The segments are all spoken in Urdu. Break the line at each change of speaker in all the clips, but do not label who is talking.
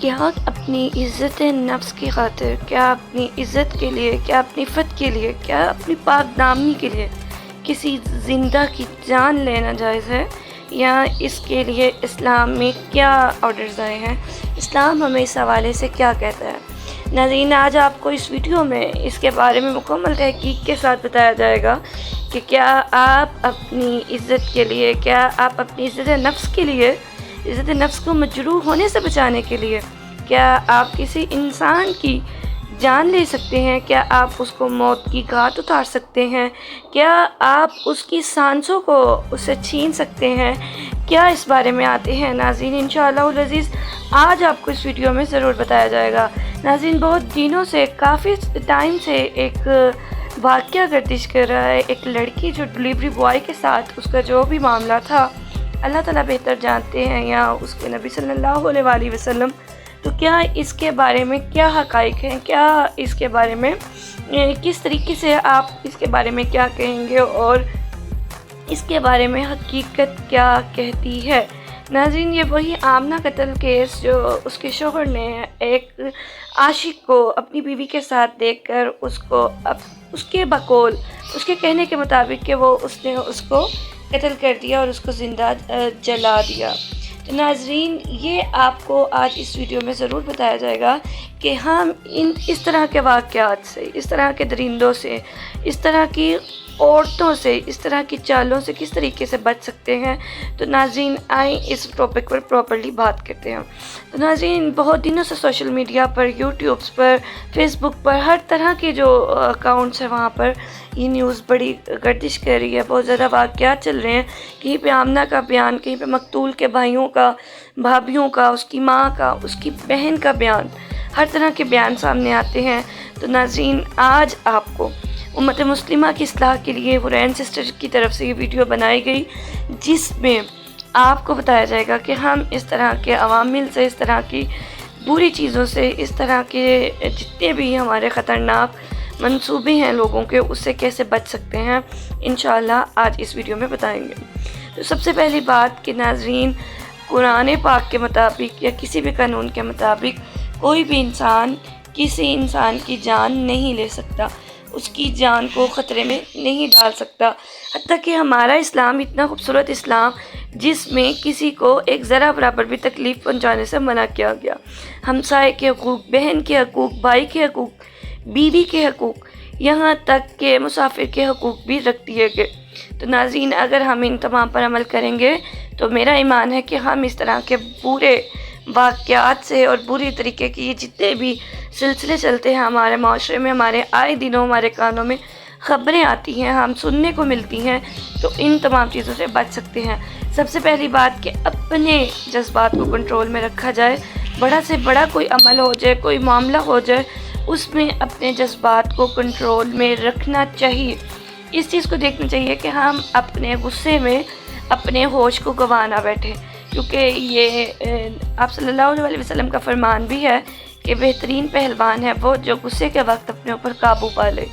کیا اپنی عزت نفس کی خاطر، کیا اپنی عزت کے لیے، کیا اپنی فت کے لیے، کیا اپنی پاک دامنی کے لیے کسی زندہ کی جان لینا جائز ہے؟ یا اس کے لیے اسلام میں کیا آرڈرز آئے ہیں؟ اسلام ہمیں اس حوالے سے کیا کہتا ہے؟ ناظرین، آج آپ کو اس ویڈیو میں اس کے بارے میں مکمل تحقیق کے ساتھ بتایا جائے گا کہ کیا آپ اپنی عزت کے لیے، کیا آپ اپنی عزت نفس کے لیے، عزت نفس کو مجروح ہونے سے بچانے کے لیے کیا آپ کسی انسان کی جان لے سکتے ہیں؟ کیا آپ اس کو موت کی گھاٹ اتار سکتے ہیں؟ کیا آپ اس کی سانسوں کو اس سے چھین سکتے ہیں؟ کیا اس بارے میں آتے ہیں ناظرین؟ انشاءاللہ العزیز آج آپ کو اس ویڈیو میں ضرور بتایا جائے گا۔ ناظرین، بہت دنوں سے، کافی ٹائم سے ایک واقعہ گردش کر رہا ہے، ایک لڑکی جو ڈلیوری بوائے کے ساتھ اس کا جو بھی معاملہ تھا اللہ تعالیٰ بہتر جانتے ہیں، یا اس کے نبی صلی اللہ علیہ وآلہ وسلم، تو کیا اس کے بارے میں کیا حقائق ہیں، کیا اس کے بارے میں کس طریقے سے آپ اس کے بارے میں کیا کہیں گے، اور اس کے بارے میں حقیقت کیا کہتی ہے؟ ناظرین، یہ وہی آمنہ قتل کیس جو اس کے شوہر نے ایک عاشق کو اپنی بیوی کے ساتھ دیکھ کر اس کے بقول، اس کے کہنے کے مطابق کہ اس نے اس کو قتل کر دیا اور اس کو زندہ جلا دیا۔ تو ناظرین، یہ آپ کو آج اس ویڈیو میں ضرور بتایا جائے گا کہ ہم اس طرح کے واقعات سے، اس طرح کے درندوں سے، اس طرح کی عورتوں سے، اس طرح کی چالوں سے کس طریقے سے بچ سکتے ہیں۔ تو ناظرین، آئیں اس ٹاپک پر پراپرلی بات کرتے ہیں۔ تو ناظرین، بہت دنوں سے سوشل میڈیا پر، یوٹیوبس پر، فیس بک پر، ہر طرح کے جو اکاؤنٹس ہیں وہاں پر یہ نیوز بڑی گردش کر رہی ہے، بہت زیادہ واقعات چل رہے ہیں۔ کہیں پہ آمنہ کا بیان، کہیں پہ مقتول کے بھائیوں کا، بھابھیوں کا، اس کی ماں کا، اس کی بہن کا بیان، ہر طرح کے بیان سامنے آتے ہیں۔ تو ناظرین، آج آپ کو امت مسلمہ کی اصلاح کے لیے حرین سسٹر کی طرف سے یہ ویڈیو بنائی گئی، جس میں آپ کو بتایا جائے گا کہ ہم اس طرح کے عوامل سے، اس طرح کی بری چیزوں سے، اس طرح کے جتنے بھی ہمارے خطرناک منصوبے ہیں لوگوں کے، اس سے کیسے بچ سکتے ہیں، انشاءاللہ آج اس ویڈیو میں بتائیں گے۔ تو سب سے پہلی بات کہ ناظرین، قرآن پاک کے مطابق یا کسی بھی قانون کے مطابق کوئی بھی انسان کسی انسان کی جان نہیں لے سکتا، اس کی جان کو خطرے میں نہیں ڈال سکتا۔ حتیٰ کہ ہمارا اسلام اتنا خوبصورت اسلام، جس میں کسی کو ایک ذرا برابر بھی تکلیف پہنچانے سے منع کیا گیا۔ ہمسائے کے حقوق، بہن کے حقوق، بھائی کے حقوق، بیوی کے حقوق، یہاں تک کہ مسافر کے حقوق بھی رکھ دیے گئے۔ تو ناظرین، اگر ہم ان تمام پر عمل کریں گے تو میرا ایمان ہے کہ ہم اس طرح کے برے واقعات سے اور بری طریقے کی جتنے بھی سلسلے چلتے ہیں ہمارے معاشرے میں، ہمارے آئے دنوں ہمارے کانوں میں خبریں آتی ہیں، ہم سننے کو ملتی ہیں، تو ان تمام چیزوں سے بچ سکتے ہیں۔ سب سے پہلی بات کہ اپنے جذبات کو کنٹرول میں رکھا جائے۔ بڑا سے بڑا کوئی عمل ہو جائے، کوئی معاملہ ہو جائے، اس میں اپنے جذبات کو کنٹرول میں رکھنا چاہیے۔ اس چیز کو دیکھنا چاہیے کہ ہم اپنے غصے میں اپنے ہوش کو گنوا نہ بیٹھیں، کیونکہ یہ آپ صلی اللہ علیہ وسلم کا فرمان بھی ہے کہ بہترین پہلوان ہے وہ جو غصے کے وقت اپنے اوپر قابو پا لے۔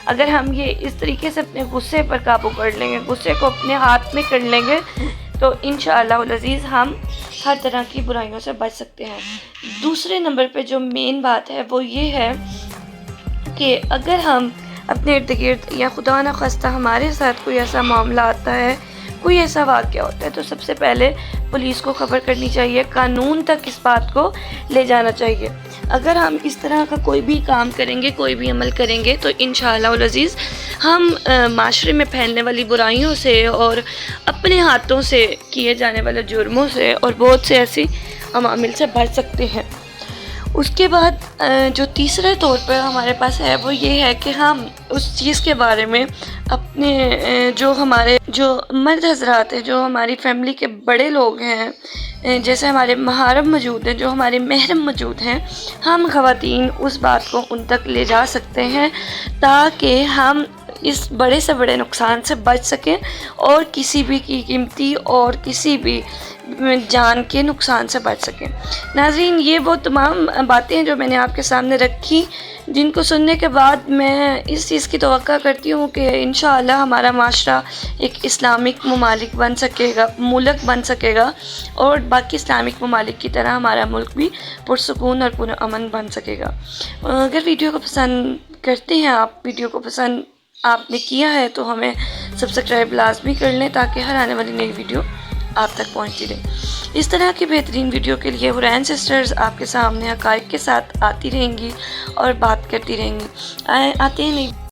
اگر ہم یہ اس طریقے سے اپنے غصے پر قابو کر لیں گے، غصے کو اپنے ہاتھ میں کر لیں گے، تو انشاءاللہ العزیز ہم ہر طرح کی برائیوں سے بچ سکتے ہیں۔ دوسرے نمبر پہ جو مین بات ہے وہ یہ ہے کہ اگر ہم اپنے ارد گرد یا خدا نخواستہ ہمارے ساتھ کوئی ایسا معاملہ آتا ہے، کوئی ایسا واقعہ ہوتا ہے، تو سب سے پہلے پولیس کو خبر کرنی چاہیے، قانون تک اس بات کو لے جانا چاہیے۔ اگر ہم اس طرح کا کوئی بھی کام کریں گے، کوئی بھی عمل کریں گے، تو انشاءاللہ العزیز ہم معاشرے میں پھیلنے والی برائیوں سے اور اپنے ہاتھوں سے کیے جانے والے جرموں سے اور بہت سے ایسی عوامل سے بچ سکتے ہیں۔ اس کے بعد جو تیسرے طور پر ہمارے پاس ہے وہ یہ ہے کہ ہم اس چیز کے بارے میں اپنے جو مرد حضرات ہیں، جو ہماری فیملی کے بڑے لوگ ہیں، جیسے ہمارے محارم موجود ہیں، جو ہمارے محرم موجود ہیں، ہم خواتین اس بات کو ان تک لے جا سکتے ہیں تاکہ ہم اس بڑے سے بڑے نقصان سے بچ سکیں اور کسی بھی کی قیمتی اور کسی بھی جان کے نقصان سے بچ سکیں۔ ناظرین، یہ وہ تمام باتیں ہیں جو میں نے آپ کے سامنے رکھی، جن کو سننے کے بعد میں اس چیز کی توقع کرتی ہوں کہ انشاءاللہ ہمارا معاشرہ ایک اسلامک ممالک بن سکے گا، ملک بن سکے گا، اور باقی اسلامک ممالک کی طرح ہمارا ملک بھی پرسکون اور پرامن بن سکے گا۔ اگر ویڈیو کو پسند کرتے ہیں آپ، ویڈیو کو پسند آپ نے کیا ہے تو ہمیں سبسکرائب لازمی کر لیں تاکہ ہر آنے والی نئی ویڈیو آپ تک پہنچتی رہے۔ اس طرح کی بہترین ویڈیو کے لیے حورین سسٹرز آپ کے سامنے حقائق کے ساتھ آتی رہیں گی اور بات کرتی رہیں گی۔ آتے ہیں نہیں